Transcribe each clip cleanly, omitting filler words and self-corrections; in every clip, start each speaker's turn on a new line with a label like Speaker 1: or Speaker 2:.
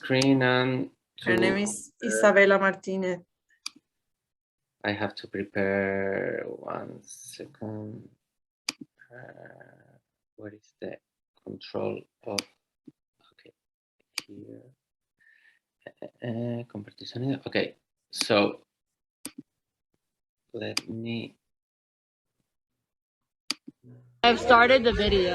Speaker 1: screen and
Speaker 2: her name is Isabela Martinez.
Speaker 1: I have to prepare 1 second. What is the control of? Okay, here. Compartir sonido. Okay, so let me.
Speaker 3: I've started the video.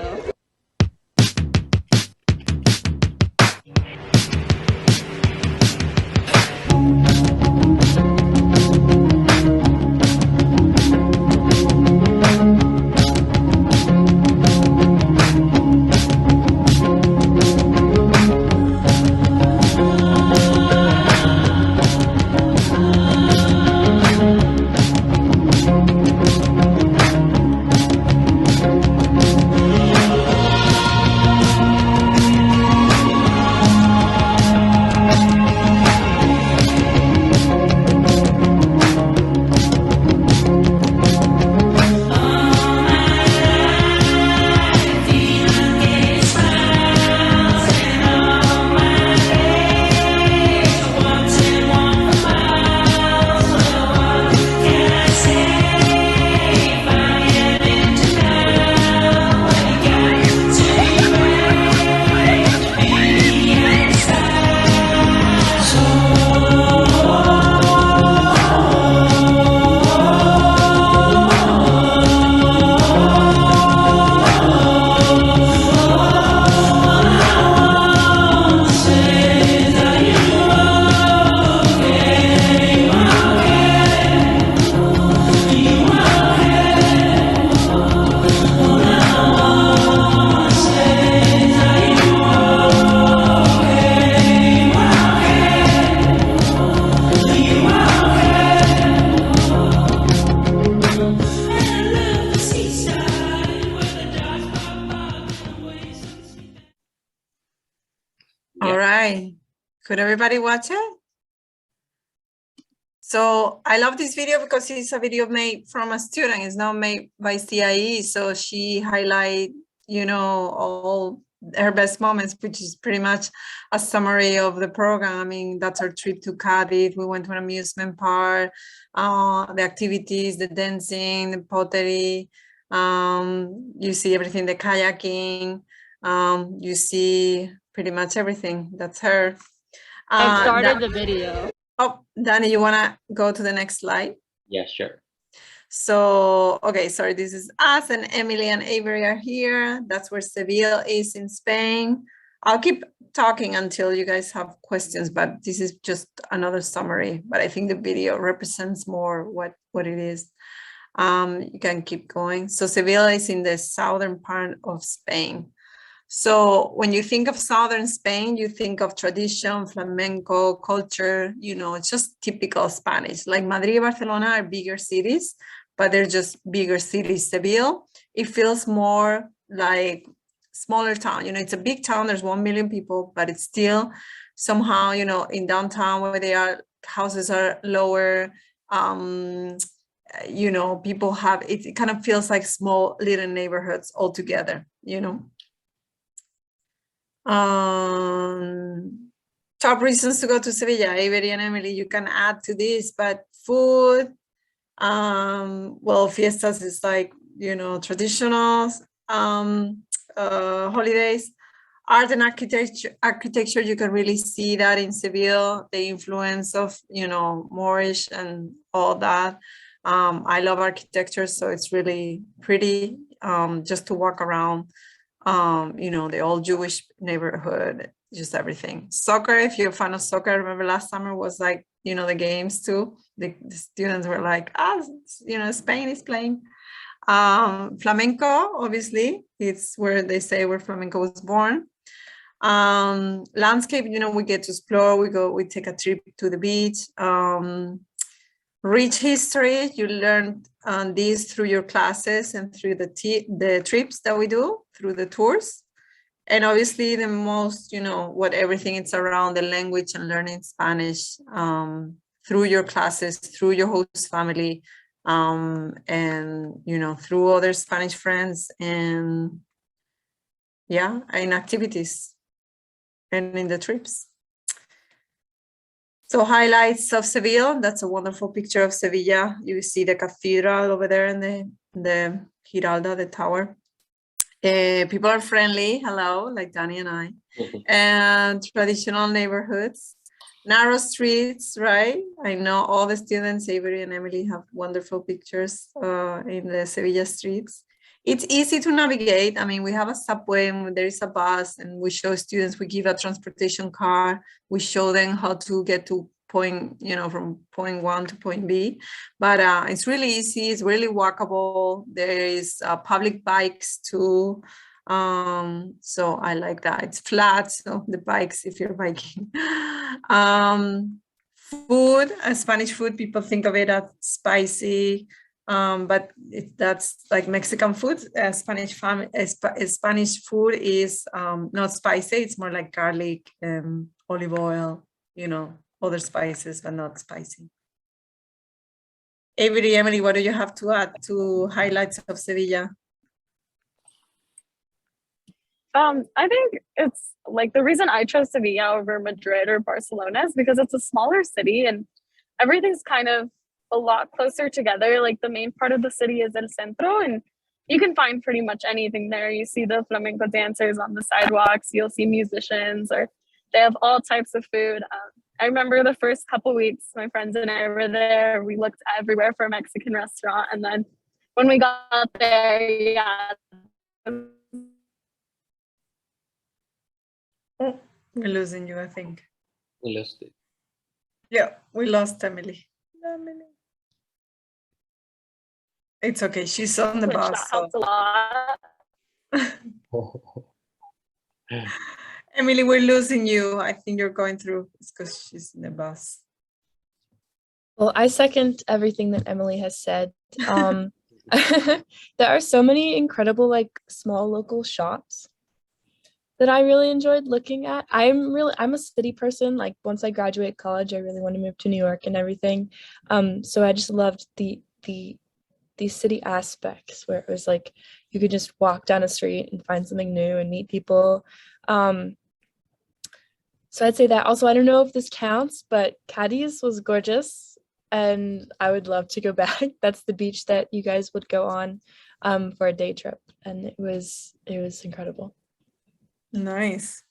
Speaker 2: All right, could everybody watch it? So I love this video because it's a video made from a student. It's not made by CIE. So she highlight, you know, all her best moments, which is pretty much a summary of the program. I mean, that's our trip to Cadiz. We went to an amusement park, the activities, the dancing, the pottery. You see everything, the kayaking. You see pretty much everything. That's her.
Speaker 3: I've started the video.
Speaker 2: Oh, Danny, you want to go to the next slide?
Speaker 1: Yeah, sure.
Speaker 2: So, okay, sorry, this is us, and Emily and Avery are here. That's where Seville is in Spain. I'll keep talking until you guys have questions, but this is just another summary. But I think the video represents more what it is. You can keep going. So Seville is in the southern part of Spain. So when you think of southern Spain, you think of tradition, flamenco, culture, you know, it's just typical Spanish. Like Madrid, Barcelona are bigger cities, but they're just bigger cities. Seville, it feels more like smaller town. You know, it's a big town, there's 1 million people, but it's still somehow, you know, in downtown where they are, houses are lower. You know, people have, it kind of feels like small little neighborhoods all together, you know. Top reasons to go to Sevilla, Avery and Emily, you can add to this, but food, well, fiestas is like, you know, traditional holidays. Art and architecture, you can really see that in Seville, the influence of, you know, Moorish and all that. I love architecture, so it's really pretty just to walk around. You know, the old Jewish neighborhood, just everything. Soccer, if you're a fan of soccer, I remember last summer was like, you know, the games too. The students were like, you know, Spain is playing. Flamenco, obviously, it's where they say where flamenco was born. Landscape, you know, we get to explore, we take a trip to the beach. Rich history, you learn this through your classes and through the trips that we do, through the tours. And obviously the most, you know, what everything it's around the language and learning Spanish through your classes, through your host family, and, you know, through other Spanish friends, and yeah, in activities and in the trips. So highlights of Seville, that's a wonderful picture of Sevilla. You see the cathedral over there in the Giralda, the tower. People are friendly, hello, like Danny and I. And traditional neighborhoods, narrow streets, right? I know all the students, Avery and Emily, have wonderful pictures in the Sevilla streets. It's easy to navigate. I mean, we have a subway and there is a bus, and we show students, we give a transportation car, we show them how to get to point, from point one to point B. But it's really easy, it's really walkable. There is public bikes too. So I like that. It's flat, so the bikes, if you're biking. Food, Spanish food, people think of it as spicy, but that's like Mexican food. Spanish food is not spicy, it's more like garlic, olive oil, other spices, but not spicy. Avery, Emily, what do you have to add to highlights of Sevilla?
Speaker 3: I think it's like the reason I chose Sevilla over Madrid or Barcelona is because it's a smaller city and everything's kind of a lot closer together. Like the main part of the city is El Centro, and you can find pretty much anything there. You see the flamenco dancers on the sidewalks, you'll see musicians, or they have all types of food. I remember the first couple weeks, my friends and I were there, we looked everywhere for a Mexican restaurant. And then when we got there, yeah.
Speaker 2: Oh, we're losing you, I think.
Speaker 1: We lost it.
Speaker 2: Yeah, we lost Emily. It's okay, she's on the bus.
Speaker 3: That helped a lot.
Speaker 2: Emily, we're losing you. I think you're going through. It's because she's in the bus.
Speaker 4: Well, I second everything that Emily has said. There are so many incredible, like, small local shops that I really enjoyed looking at. I'm a city person. Like, once I graduate college, I really want to move to New York and everything. So I just loved the city aspects where it was like you could just walk down a street and find something new and meet people. So I'd say that. Also, I don't know if this counts, but Cadiz was gorgeous and I would love to go back. That's the beach that you guys would go on for a day trip, and it was incredible.
Speaker 2: Nice,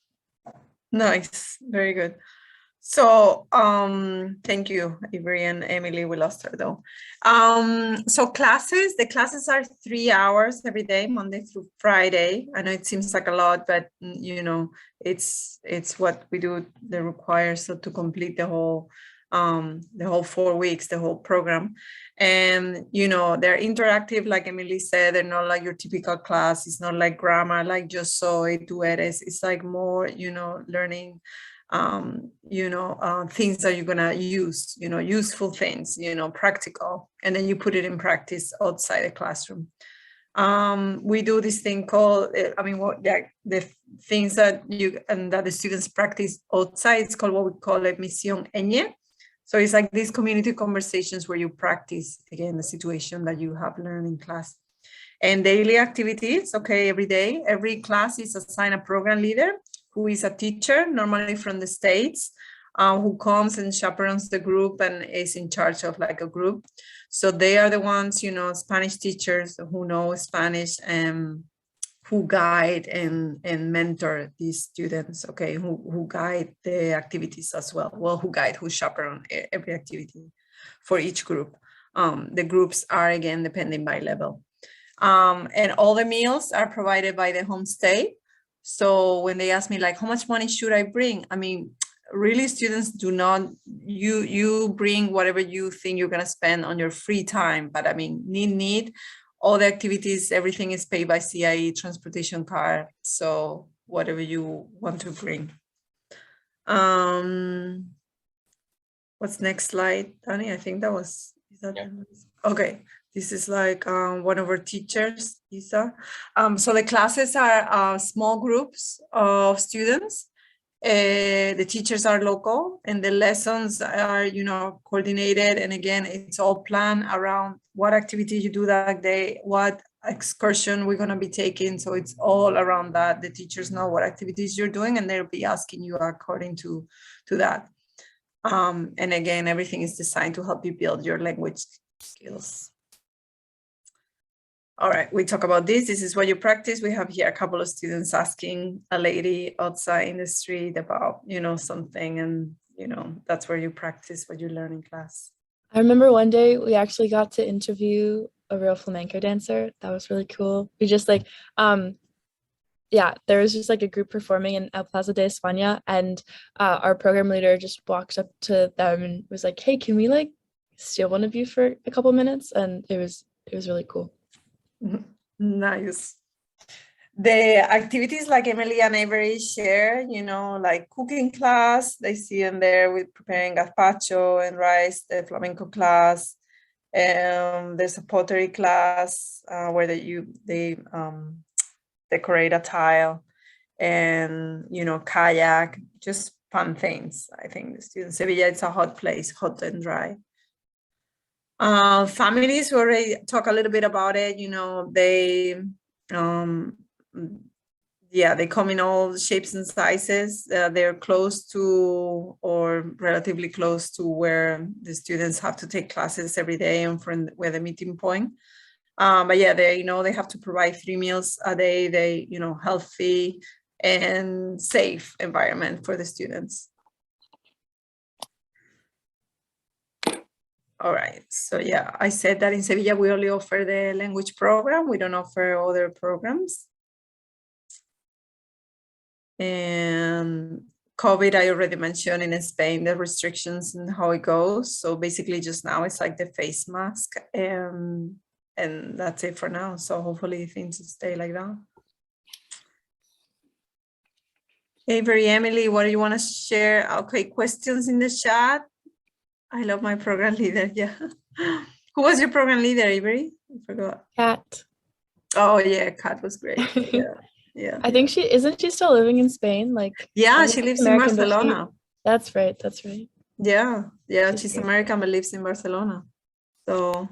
Speaker 2: very good. So thank you, Avery and Emily. We lost her though. So the classes are 3 hours every day, Monday through Friday. I know it seems like a lot, but it's what we do, they require, so to complete the whole 4 weeks, the whole program. And they're interactive, like Emily said. They're not like your typical class. It's not like grammar, like yo soy, tú eres. It's like more learning things that you're gonna use, useful things, practical, and then you put it in practice outside the classroom. We do this thing called, the things that that the students practice outside, it's called what we call a misión Ñ. So it's like these community conversations where you practice, again, the situation that you have learned in class. And daily activities, okay, every day, every class is assigned a program leader who is a teacher, normally from the States, who comes and chaperones the group and is in charge of like a group. So they are the ones, Spanish teachers who know Spanish and who guide and mentor these students, okay, who guide the activities as well. Well, who chaperone every activity for each group. The groups are, again, depending by level. And all the meals are provided by the homestay. So when they ask me, like, how much money should I bring? I mean, really, students do not, you bring whatever you think you're gonna spend on your free time. But I mean, need, all the activities, everything is paid by CIE, transportation card. So whatever you want to bring. What's next slide, Danny? I think that was, okay. This is like one of our teachers, Isa. So the classes are small groups of students. The teachers are local and the lessons are, coordinated. And again, it's all planned around what activity you do that day, what excursion we're gonna be taking. So it's all around that. The teachers know what activities you're doing and they'll be asking you according to that. And again, everything is designed to help you build your language skills. All right, we talk about this. This is what you practice. We have here a couple of students asking a lady outside in the street about, something, and, that's where you practice what you learn in class.
Speaker 4: I remember one day we actually got to interview a real flamenco dancer. That was really cool. We just there was just like a group performing in El Plaza de España, and our program leader just walked up to them and was like, "Hey, can we like steal one of you for a couple minutes?" And it was really cool.
Speaker 2: Nice. The activities like Emily and Avery share, like cooking class, they see them there with preparing gazpacho and rice, the flamenco class. There's a pottery class where they decorate a tile, and, kayak, just fun things. I think the students, Sevilla, it's a hot place, hot and dry. Families, we already talk a little bit about it. They they come in all shapes and sizes. They're close to, or relatively close to, where the students have to take classes every day, and from where the meeting point. But yeah, they have to provide 3 meals a day. They healthy and safe environment for the students. All right, so yeah, I said that in Sevilla we only offer the language program. We don't offer other programs. And COVID, I already mentioned in Spain, the restrictions and how it goes. So basically just now it's like the face mask, and that's it for now. So hopefully things stay like that. Avery, Emily, what do you want to share? Okay, questions in the chat. I love my program leader. Yeah. Who was your program leader, Avery? I forgot.
Speaker 4: Kat.
Speaker 2: Oh yeah, Kat was great. Yeah.
Speaker 4: I think isn't she still living in Spain?
Speaker 2: Yeah, she lives in Barcelona.
Speaker 4: That's right.
Speaker 2: Yeah, she's American but lives in Barcelona. So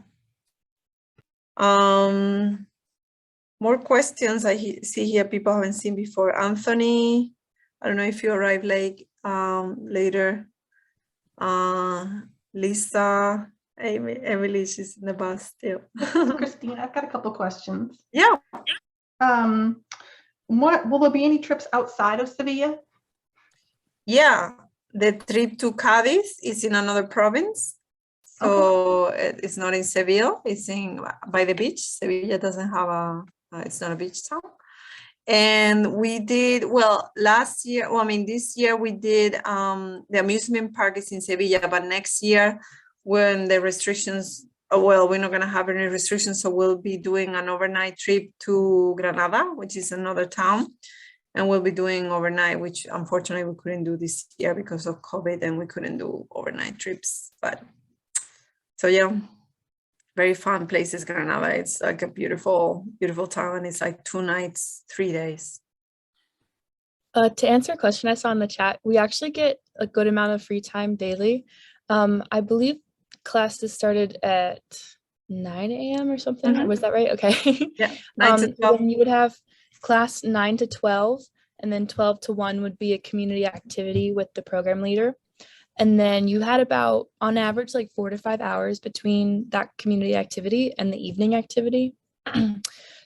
Speaker 2: more questions I see here people haven't seen before. Anthony, I don't know if you arrived late later. Lisa, Emily, she's in the bus still.
Speaker 5: Christine, I've got a couple questions.
Speaker 2: Yeah.
Speaker 5: Will there be any trips outside of Sevilla?
Speaker 2: Yeah, the trip to Cadiz is in another province. So it's not in Seville, it's by the beach. Sevilla doesn't have it's not a beach town. And we did, last year, this year we did, the amusement park is in Sevilla, but next year when the restrictions, we're not going to have any restrictions, so we'll be doing an overnight trip to Granada, which is another town, and we'll be doing overnight, which unfortunately we couldn't do this year because of COVID, and we couldn't do overnight trips. But so yeah, very fun places, Granada. It's like a beautiful, beautiful town, and it's like 2 nights, 3 days.
Speaker 4: To answer a question I saw in the chat, we actually get a good amount of free time daily. I believe classes started at 9 a.m. or something.
Speaker 2: Mhm.
Speaker 4: Was that right? Okay.
Speaker 2: Yeah, 9 to 12.
Speaker 4: Then you would have class 9 to 12, and then 12 to 1 would be a community activity with the program leader. And then you had about, on average, like 4 to 5 hours between that community activity and the evening activity.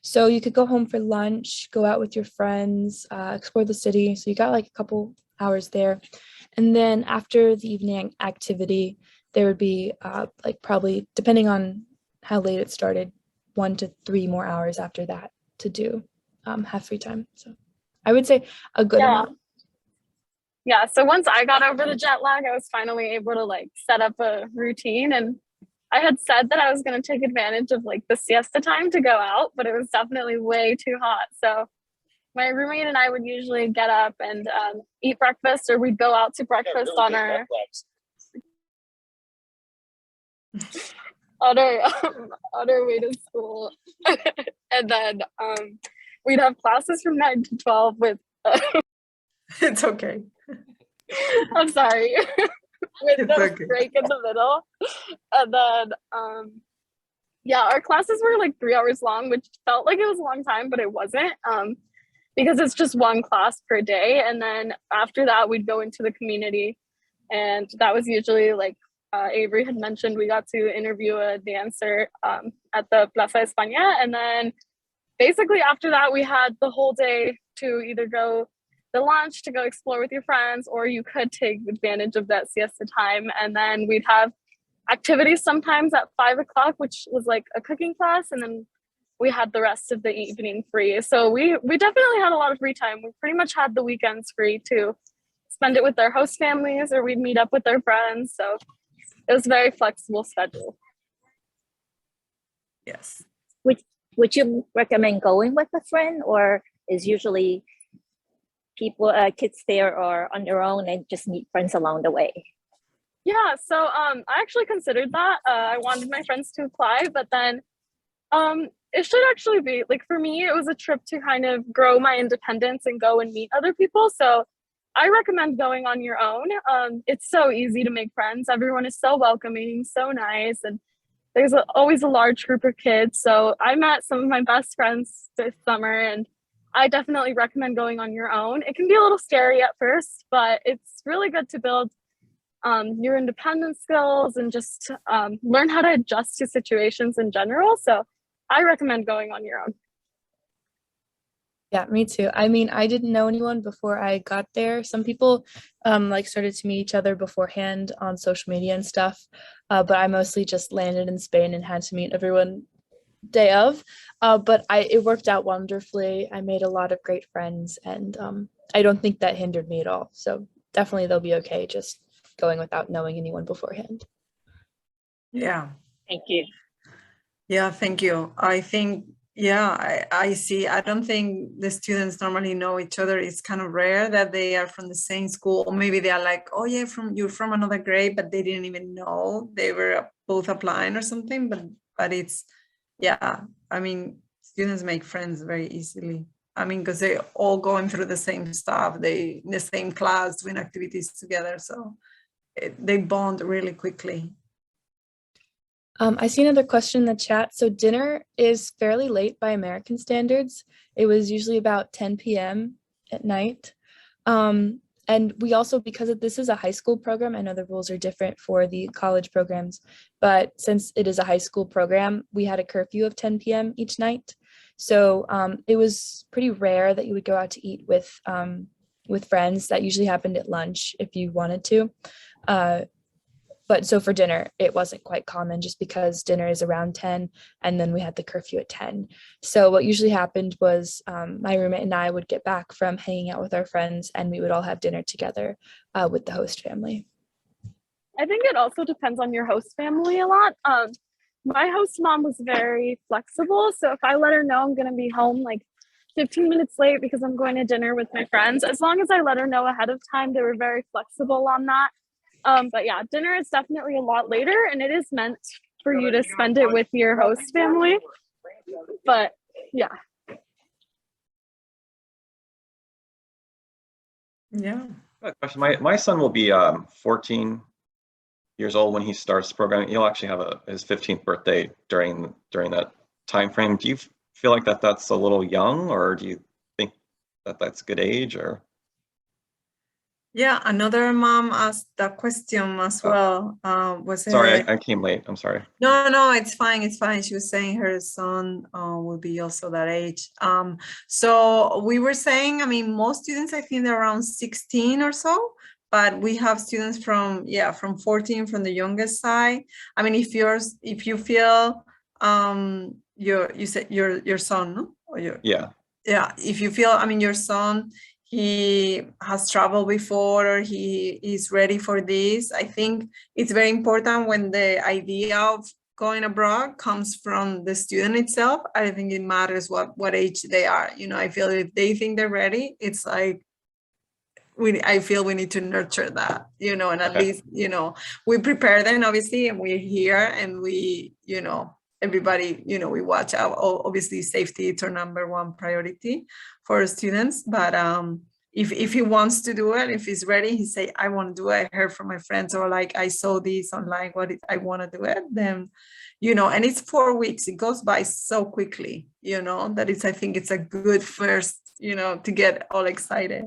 Speaker 4: So you could go home for lunch, go out with your friends, explore the city. So you got like a couple hours there. And then after the evening activity, there would be like probably, depending on how late it started, 1 to 3 more hours after that to do, have free time. So I would say a good amount.
Speaker 3: Yeah, so once I got over the jet lag, I was finally able to like set up a routine, and I had said that I was going to take advantage of like the siesta time to go out, but it was definitely way too hot. So my roommate and I would usually get up and eat breakfast, or we'd go out to breakfast on our way to school. And then we'd have classes from 9 to 12 with
Speaker 2: It's okay.
Speaker 3: I'm sorry. With
Speaker 2: It's
Speaker 3: the
Speaker 2: okay.
Speaker 3: break in the middle. And then our classes were like 3 hours long, which felt like it was a long time, but it wasn't, because it's just one class per day. And then after that we'd go into the community And that was usually like Avery had mentioned, we got to interview a dancer at the Plaza España. And then basically after that, we had the whole day to either go the lunch to go explore with your friends, or you could take advantage of that siesta time. And then we'd have activities sometimes at 5 o'clock, which was like a cooking class. And then we had the rest of the evening free. So we definitely had a lot of free time. We pretty much had the weekends free to spend it with our host families, or we'd meet up with our friends. So it was a very flexible schedule.
Speaker 2: Yes.
Speaker 6: Would you recommend going with a friend, or is usually people, kids there or on their own and just meet friends along the way?
Speaker 3: Yeah, so I actually considered that. I wanted my friends to apply, but then it should actually be, like, for me, it was a trip to kind of grow my independence and go and meet other people. So I recommend going on your own. It's so easy to make friends. Everyone is so welcoming, so nice, and there's always a large group of kids. So I met some of my best friends this summer, and I definitely recommend going on your own. It can be a little scary at first, but it's really good to build your independence skills and just learn how to adjust to situations in general. So I recommend going on your own.
Speaker 4: Yeah, me too. I mean, I didn't know anyone before I got there. Some people like started to meet each other beforehand on social media and stuff, but I mostly just landed in Spain and had to meet everyone day of. But it worked out wonderfully. I made a lot of great friends, and I don't think that hindered me at all. So definitely they'll be okay just going without knowing anyone beforehand.
Speaker 2: Yeah.
Speaker 6: Thank you.
Speaker 2: Yeah, thank you. I think, yeah, I see. I don't think the students normally know each other. It's kind of rare that they are from the same school, or maybe they are like, oh yeah, you're from another grade, but they didn't even know they were both applying or something. But it's, yeah, I mean, students make friends very easily. I mean, because they all going through the same stuff, they in the same class doing activities together, so they bond really quickly.
Speaker 4: I see another question in the chat. So dinner is fairly late by American standards. It was usually about 10 p.m. at night. And we also, because this is a high school program, I know the rules are different for the college programs, but since it is a high school program, we had a curfew of 10 p.m. each night. So it was pretty rare that you would go out to eat with friends. That usually happened at lunch if you wanted to. But so for dinner, it wasn't quite common just because dinner is around 10 and then we had the curfew at 10. So what usually happened was my roommate and I would get back from hanging out with our friends and we would all have dinner together with the host family.
Speaker 3: I think it also depends on your host family a lot. My host mom was very flexible. So if I let her know I'm going to be home like 15 minutes late because I'm going to dinner with my friends, as long as I let her know ahead of time, they were very flexible on that. But yeah, dinner is definitely a lot later, and it is meant for you to spend it with your host family. But yeah.
Speaker 2: Yeah.
Speaker 7: Question. My son will be 14 years old when he starts programming. He'll actually have his 15th birthday during that time frame. Do you feel like that's a little young, or do you think that that's a good age, or?
Speaker 2: Yeah, another mom asked that question as well.
Speaker 7: Sorry, I came late. I'm sorry.
Speaker 2: No, it's fine. It's fine. She was saying her son will be also that age. So we were saying, I mean, most students, I think they're around 16 or so, but we have students from 14, from the youngest side. I mean, if you feel you said your son, no? Or yeah, if you feel, I mean, your son, he has traveled before or he is ready for this. I think it's very important when the idea of going abroad comes from the student itself. I think it matters what age they are. You know, I feel if they think they're ready, it's like I feel we need to nurture that, you know, and at least, you know, we prepare them obviously, and we're here and we, you know, everybody, you know, we watch out. Obviously safety is our number one priority for students, but if he wants to do it, if he's ready, he say, I want to do it. I heard from my friends, or like I saw this online, I want to do it, then, you know, and it's 4 weeks, it goes by so quickly, you know, that I think it's a good first, you know, to get all excited.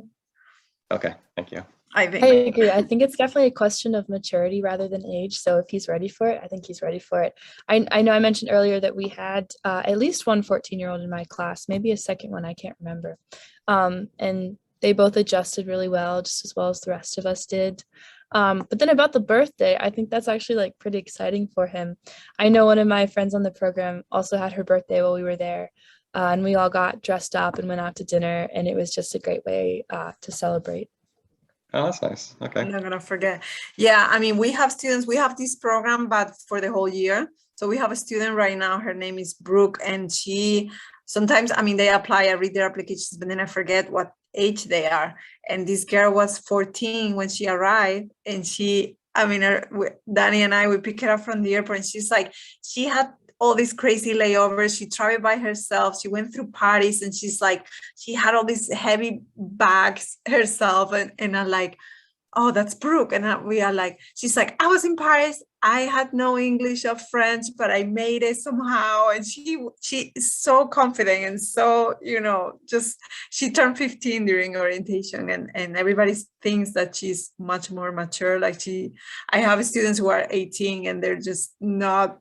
Speaker 7: Okay, thank you.
Speaker 2: I
Speaker 4: I
Speaker 2: think.
Speaker 4: agree. I think it's definitely a question of maturity rather than age. So if he's ready for it, I think he's ready for it. I know I mentioned earlier that we had at least one 14-year-old in my class, maybe a second one, I can't remember. And they both adjusted really well, just as well as the rest of us did. But then about the birthday, I think that's actually like pretty exciting for him. I know one of my friends on the program also had her birthday while we were there. And we all got dressed up and went out to dinner, and it was just a great way to celebrate.
Speaker 7: Oh, that's nice. Okay.
Speaker 2: I'm not gonna forget. Yeah, I mean, we have students, we have this program, but for the whole year. So we have a student right now, her name is Brooke, and she sometimes, I mean, they apply, I read their applications, but then I forget what age they are. And this girl was 14 when she arrived, and she, I mean, Danny and I, we pick her up from the airport, and she's like, she had all these crazy layovers. She traveled by herself. She went through parties, and she's like, she had all these heavy bags herself. And I'm like, oh, that's Brooke. And we are like, she's like, I was in Paris. I had no English or French, but I made it somehow. And she is so confident and so, you know, just she turned 15 during orientation, and everybody thinks that she's much more mature. Like I have students who are 18 and they're just not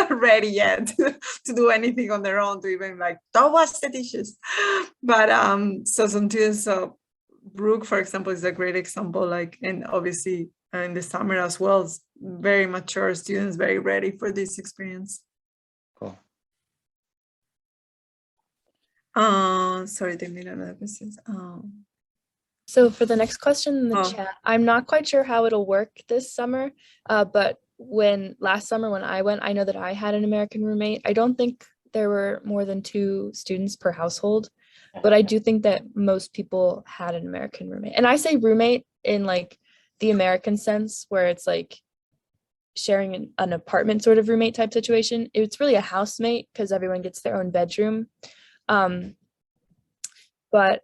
Speaker 2: ready yet to do anything on their own, to even like, don't wash the dishes. But so some students, so Brooke, for example, is a great example, like, and obviously in the summer as well, very mature students, very ready for this experience.
Speaker 7: Cool.
Speaker 2: Sorry, they made another question.
Speaker 4: So for the next question in the
Speaker 2: Oh.
Speaker 4: chat, I'm not quite sure how it'll work this summer, but last summer when I went, I know that I had an American roommate. I don't think there were more than 2 students per household, but I do think that most people had an American roommate. And I say roommate in like the American sense, where it's like sharing an apartment sort of roommate type situation. It's really a housemate because everyone gets their own bedroom. But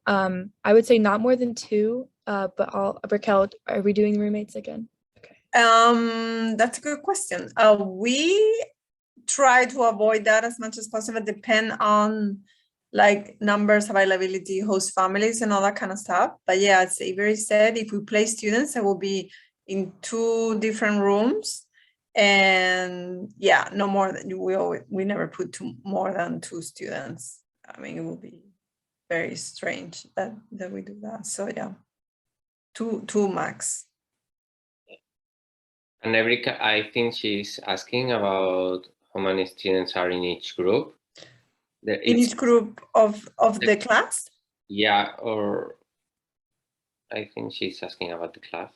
Speaker 4: I would say not more than 2. But Raquel, are we doing roommates again? Okay.
Speaker 2: That's a good question. We try to avoid that as much as possible, depend on like numbers, availability, host families, and all that kind of stuff. But yeah, as Avery said, if we place students, it will be in 2 different rooms. And yeah, no more than we never put more than 2 students. I mean, it will be very strange that we do that. So yeah, 2 max.
Speaker 1: And Erica, I think she's asking about how many students are in each group.
Speaker 2: In each group of the class?
Speaker 1: Yeah, or I think she's asking about the class.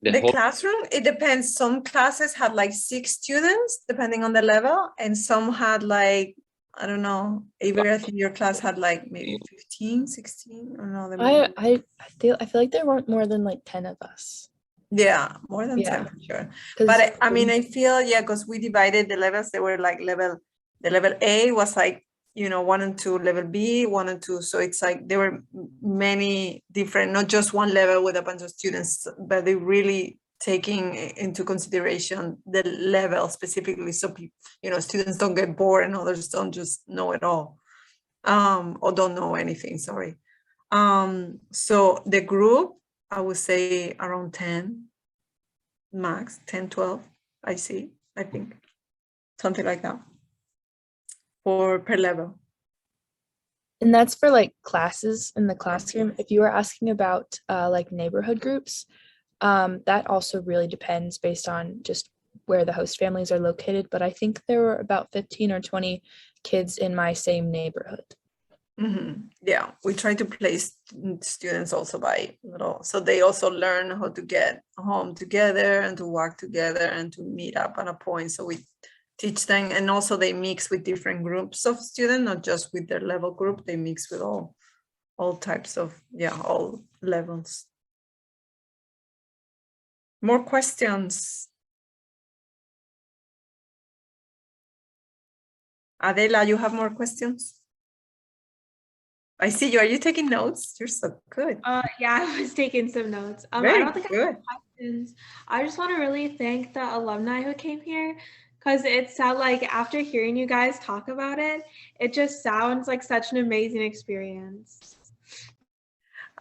Speaker 2: The classroom, it depends. Some classes had like 6 students, depending on the level, and some had like, I don't know, Avery, I think your class had like maybe 15, 16, or no.
Speaker 4: I feel like there weren't more than like 10 of us.
Speaker 2: Yeah, more than 10 for sure. But I mean, I feel, yeah, because we divided the levels. They were like the level A was like, you know, 1 and 2, level B, 1 and 2. So it's like there were many different, not just one level with a bunch of students, but they really taking into consideration the level specifically. So people, you know, students don't get bored and others don't just know it all, or don't know anything, sorry. So the group, I would say around 10, max 10, 12, I think, something like that per level.
Speaker 4: And that's for like classes in the classroom. If you were asking about like neighborhood groups, that also really depends based on just where the host families are located. But I think there were about 15 or 20 kids in my same neighborhood.
Speaker 2: Mm-hmm. Yeah, we try to place students also by little, so they also learn how to get home together and to work together and to meet up on a point. So we teach them, and also they mix with different groups of students, not just with their level group. They mix with all types of, yeah, all levels. More questions? Adela, you have more questions? I see you. Are you taking notes? You're so good.
Speaker 8: Yeah, I was taking some notes. I
Speaker 2: Very
Speaker 8: don't think I
Speaker 2: good.
Speaker 8: have questions. I just want to really thank the alumni who came here, because it sounded like after hearing you guys talk about it, it just sounds like such an amazing experience.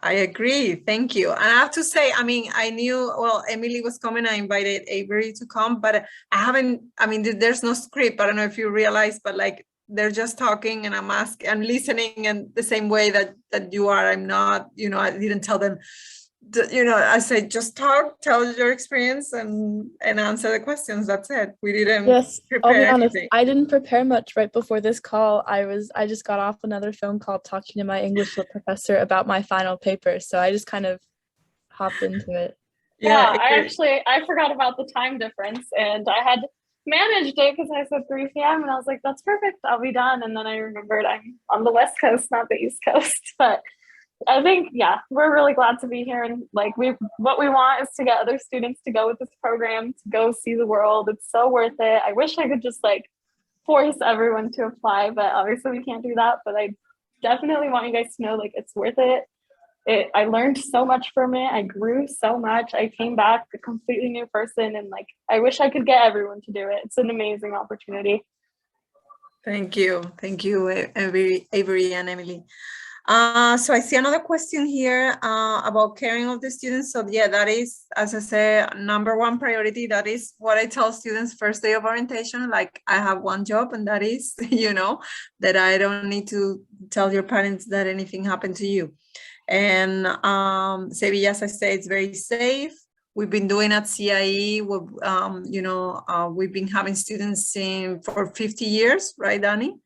Speaker 2: I agree. Thank you. And I have to say, I mean, I knew, well, Emily was coming. I invited Avery to come, but I haven't, I mean, there's no script. I don't know if you realize, but like they're just talking and I'm listening and the same way that you are. I'm not, you know, I didn't tell them, you know, I said, just talk, tell your experience and answer the questions. That's it. We didn't
Speaker 4: Yes, I'll be
Speaker 2: prepare
Speaker 4: honest,
Speaker 2: anything.
Speaker 4: I didn't prepare much right before this call. I just got off another phone call talking to my English lit professor about my final paper, so I just kind of hopped into it.
Speaker 3: Yeah,
Speaker 2: Avery.
Speaker 3: I forgot about the time difference, and I had managed it because I said 3 p.m. and I was like, that's perfect, I'll be done. And then I remembered I'm on the West Coast, not the East Coast. But I think, yeah, we're really glad to be here. And like what we want is to get other students to go with this program, to go see the world. It's so worth it. I wish I could just like force everyone to apply, but obviously we can't do that. But I definitely want you guys to know like it's worth it. I learned so much from it. I grew so much. I came back a completely new person, and like I wish I could get everyone to do it. It's an amazing opportunity.
Speaker 2: Thank you, Avery and Emily. So I see another question here about caring of the students. So yeah, that is, as I said, number one priority. That is what I tell students first day of orientation. Like I have one job, and that is, you know, that I don't need to tell your parents that anything happened to you. And Seville, as I say, it's very safe. We've been doing at CIE, you know, we've been having students for 50 years, right, Danny?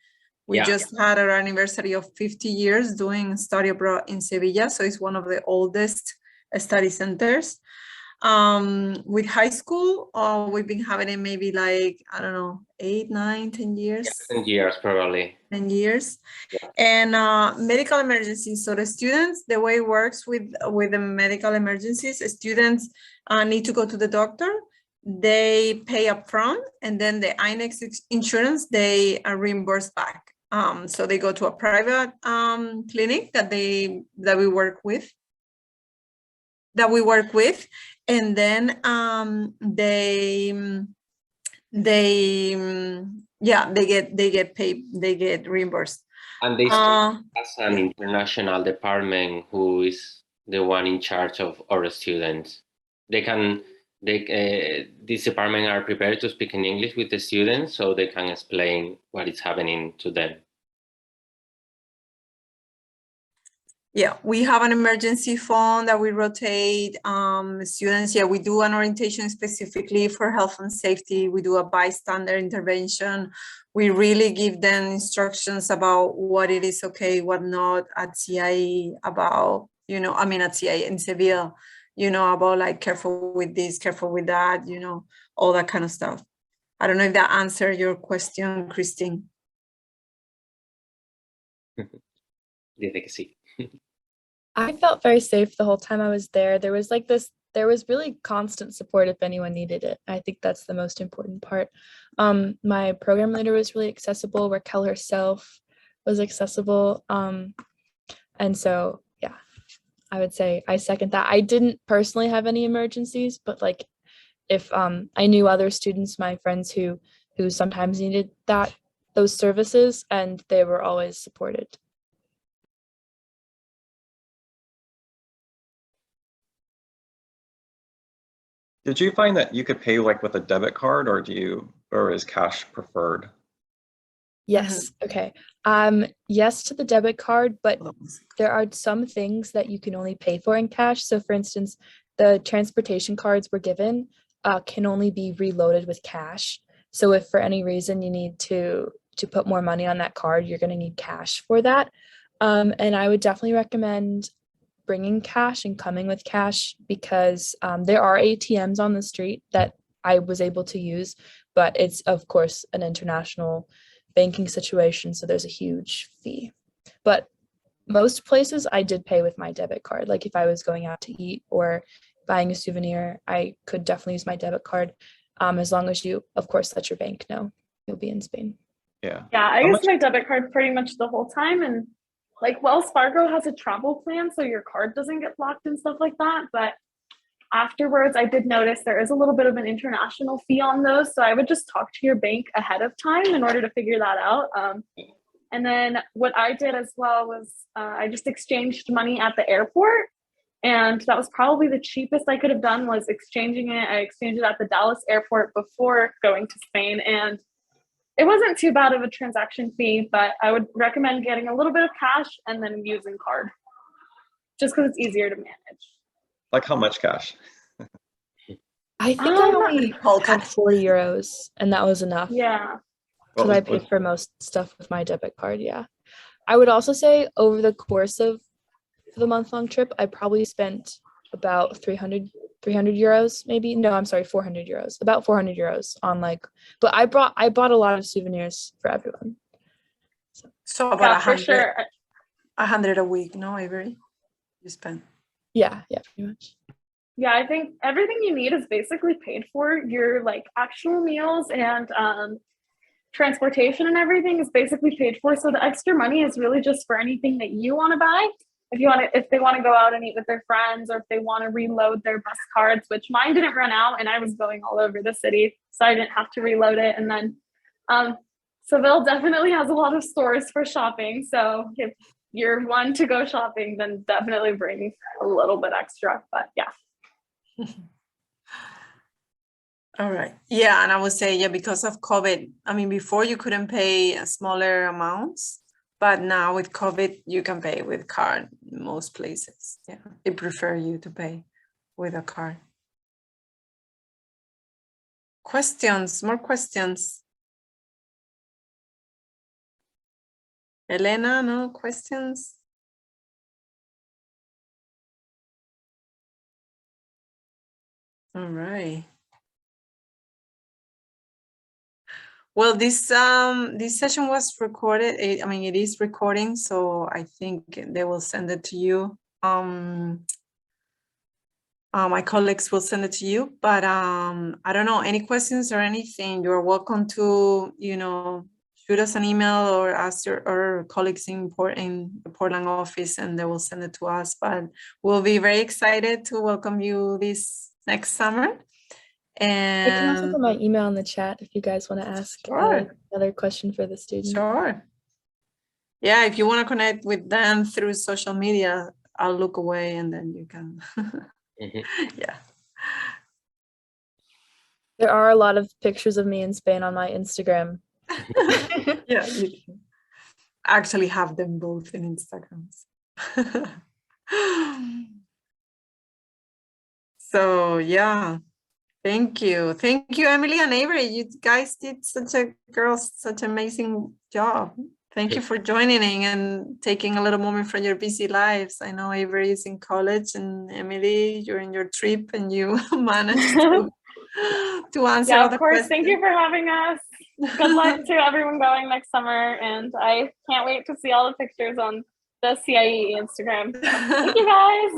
Speaker 2: We just had our anniversary of 50 years doing study abroad in Sevilla. So it's one of the oldest study centers. With high school, we've been having it maybe like, I don't know, 8, 9, 10 years.
Speaker 1: 10 years, probably.
Speaker 2: 10 years. Yeah. And medical emergencies. So the students, the way it works with the medical emergencies, students need to go to the doctor. They pay up front, and then the INEX insurance, they are reimbursed back. So they go to a private clinic that we work with. And then they get paid, they get reimbursed.
Speaker 1: And they as an international department who is the one in charge of our students. This department are prepared to speak in English with the students so they can explain what is happening to them.
Speaker 2: Yeah, we have an emergency phone that we rotate students. Yeah, we do an orientation specifically for health and safety. We do a bystander intervention. We really give them instructions about what it is okay, what not at CIE, about, you know, I mean at CIE in Seville, you know, about like careful with this, careful with that, you know, all that kind of stuff. I don't know if that answered your question, Christine.
Speaker 1: Dice que sí.
Speaker 4: I felt very safe the whole time I was there. There was really constant support if anyone needed it. I think that's the most important part. My program leader was really accessible. Raquel herself was accessible. And so, yeah, I would say I second that. I didn't personally have any emergencies, but like if I knew other students, my friends who sometimes needed those services, and they were always supported.
Speaker 7: Did you find that you could pay like with a debit card, or is cash preferred?
Speaker 4: Yes. Okay. Yes to the debit card, but there are some things that you can only pay for in cash. So for instance, the transportation cards we're given can only be reloaded with cash. So if for any reason you need to put more money on that card, you're going to need cash for that. And I would definitely recommend bringing cash and coming with cash, because there are ATMs on the street that I was able to use, but it's of course an international banking situation, so there's a huge fee. But most places I did pay with my debit card. Like if I was going out to eat or buying a souvenir, I could definitely use my debit card, as long as you of course let your bank know you'll be in Spain.
Speaker 3: Yeah, I used my debit card pretty much the whole time, and like Wells Fargo has a travel plan, so your card doesn't get blocked and stuff like that. But afterwards, I did notice there is a little bit of an international fee on those. So I would just talk to your bank ahead of time in order to figure that out. And then what I did as well was I just exchanged money at the airport. And that was probably the cheapest I could have done, was exchanging it. I exchanged it at the Dallas airport before going to Spain. And it wasn't too bad of a transaction fee, but I would recommend getting a little bit of cash and then using card, just because it's easier to manage.
Speaker 7: Like how much cash?
Speaker 4: I think I only had 40 euros, and that was enough.
Speaker 3: Yeah.
Speaker 4: Because I paid for most stuff with my debit card, yeah. I would also say over the course of the month-long trip, I probably spent about 300 euros, maybe. No, I'm sorry, 400 euros. About 400 euros on but I bought a lot of souvenirs for everyone.
Speaker 2: So about
Speaker 3: Yeah,
Speaker 2: 100,
Speaker 3: for sure.
Speaker 2: 100 a week, no, Avery? You spend.
Speaker 4: Yeah, pretty much.
Speaker 3: Yeah, I think everything you need is basically paid for. Your actual meals and transportation and everything is basically paid for. So the extra money is really just for anything that you want to buy. If they want to go out and eat with their friends, or if they want to reload their bus cards, which mine didn't run out and I was going all over the city, so I didn't have to reload it. And then Seville definitely has a lot of stores for shopping. So if you're one to go shopping, then definitely bring a little bit extra. But yeah.
Speaker 2: All right. Yeah, and I would say, because of COVID, I mean, before you couldn't pay smaller amounts, but now with COVID, you can pay with card in most places. Yeah, they prefer you to pay with a card. Questions, more questions. Elena, no questions? All right. Well, this session was recorded. It is recording, so I think they will send it to you. My colleagues will send it to you, but I don't know, any questions or anything, you're welcome to, shoot us an email or ask our colleagues in the Portland office, and they will send it to us. But we'll be very excited to welcome you this next summer. And
Speaker 4: I can also put my email in the chat if you guys want to ask another question for the student.
Speaker 2: Sure. Yeah, if you want to connect with them through social media, I'll look away and then you can. Yeah.
Speaker 4: There are a lot of pictures of me in Spain on my Instagram.
Speaker 2: Yeah, you can actually have them both in Instagrams. So yeah. Thank you, Emily and Avery. You guys did such an amazing job. Thank you for joining in and taking a little moment from your busy lives. I know Avery is in college, and Emily, you're in your trip, and you managed to answer all the questions.
Speaker 3: Of course. Thank you for having us. Good luck to everyone going next summer, and I can't wait to see all the pictures on the CIE Instagram. Thank you, guys.